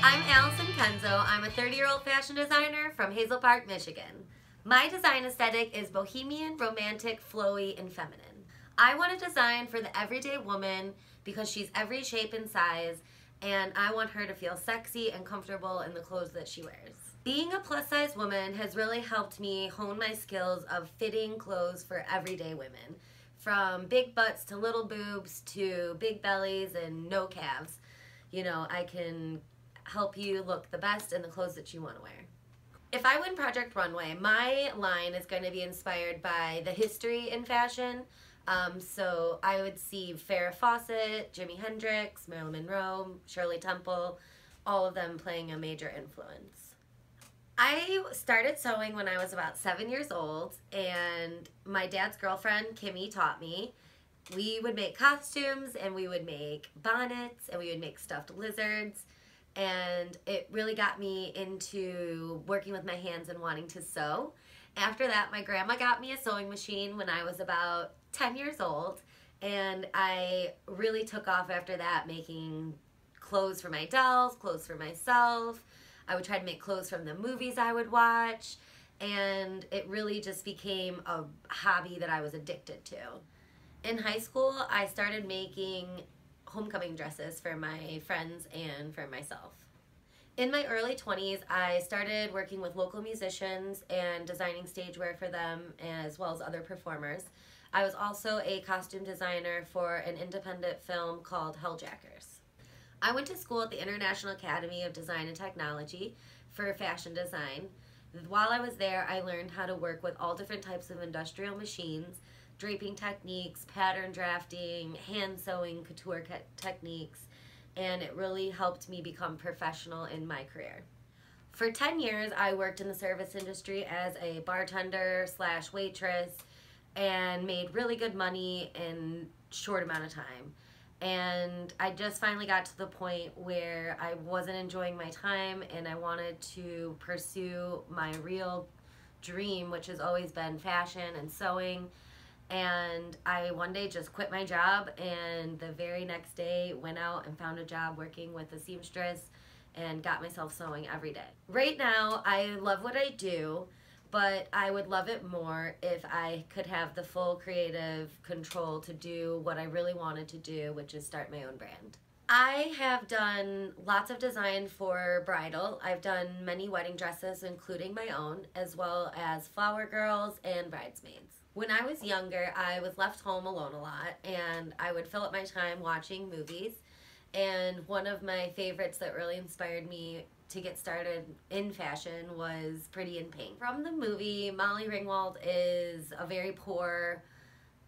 I'm Allison Kenzo. I'm a 30-year-old fashion designer from Hazel Park, Michigan. My design aesthetic is bohemian, romantic, flowy, and feminine. I want to design for the everyday woman because she's every shape and size, and I want her to feel sexy and comfortable in the clothes that she wears. Being a plus-size woman has really helped me hone my skills of fitting clothes for everyday women, from big butts to little boobs to big bellies and no calves. You know, I can help you look the best in the clothes that you want to wear. If I win Project Runway, my line is going to be inspired by the history in fashion. So I would see Farrah Fawcett, Jimi Hendrix, Marilyn Monroe, Shirley Temple, all of them playing a major influence. I started sewing when I was about 7 years old, and my dad's girlfriend, Kimmy, taught me. We would make costumes, and we would make bonnets, and we would make stuffed lizards, and it really got me into working with my hands and wanting to sew. After that, my grandma got me a sewing machine when I was about 10 years old, and I really took off after that, making clothes for my dolls, clothes for myself. I would try to make clothes from the movies I would watch, and it really just became a hobby that I was addicted to. In high school, I started making homecoming dresses for my friends and for myself. In my early 20s, I started working with local musicians and designing stage wear for them, as well as other performers. I was also a costume designer for an independent film called Helljackers. I went to school at the International Academy of Design and Technology for fashion design. While I was there, I learned how to work with all different types of industrial machines, draping techniques, pattern drafting, hand sewing, couture techniques, and it really helped me become professional in my career. For 10 years, I worked in the service industry as a bartender / waitress and made really good money in a short amount of time. And I just finally got to the point where I wasn't enjoying my time and I wanted to pursue my real dream, which has always been fashion and sewing. And I one day just quit my job, and the very next day went out and found a job working with a seamstress and got myself sewing every day. Right now, I love what I do, but I would love it more if I could have the full creative control to do what I really wanted to do, which is start my own brand. I have done lots of design for bridal. I've done many wedding dresses, including my own, as well as flower girls and bridesmaids. When I was younger, I was left home alone a lot, and I would fill up my time watching movies. And one of my favorites that really inspired me to get started in fashion was Pretty in Pink. From the movie, Molly Ringwald is a very poor,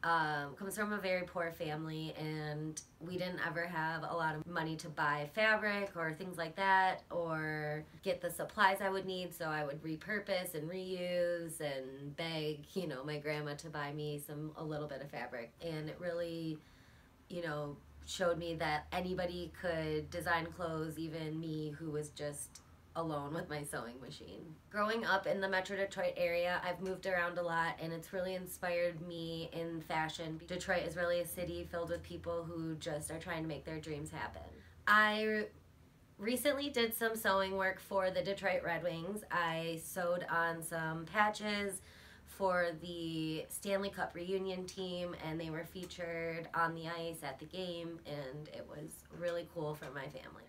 comes from a very poor family, and we didn't ever have a lot of money to buy fabric or things like that, or get the supplies I would need, so I would repurpose and reuse and beg, you know, my grandma to buy me a little bit of fabric. And it really, you know, showed me that anybody could design clothes, even me who was just alone with my sewing machine. Growing up in the Metro Detroit area, I've moved around a lot, and it's really inspired me in fashion. Detroit is really a city filled with people who just are trying to make their dreams happen. I recently did some sewing work for the Detroit Red Wings. I sewed on some patches for the Stanley Cup reunion team, and they were featured on the ice at the game, and it was really cool for my family.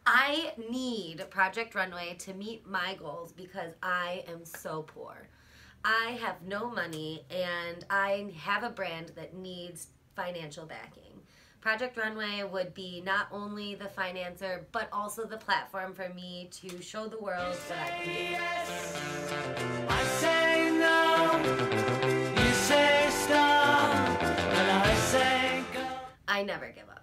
I need Project Runway to meet my goals because I am so poor. I have no money, and I have a brand that needs financial backing. Project Runway would be not only the financer, but also the platform for me to show the world what I can do. Yes. I say no, you say stop, and I say go. I never give up.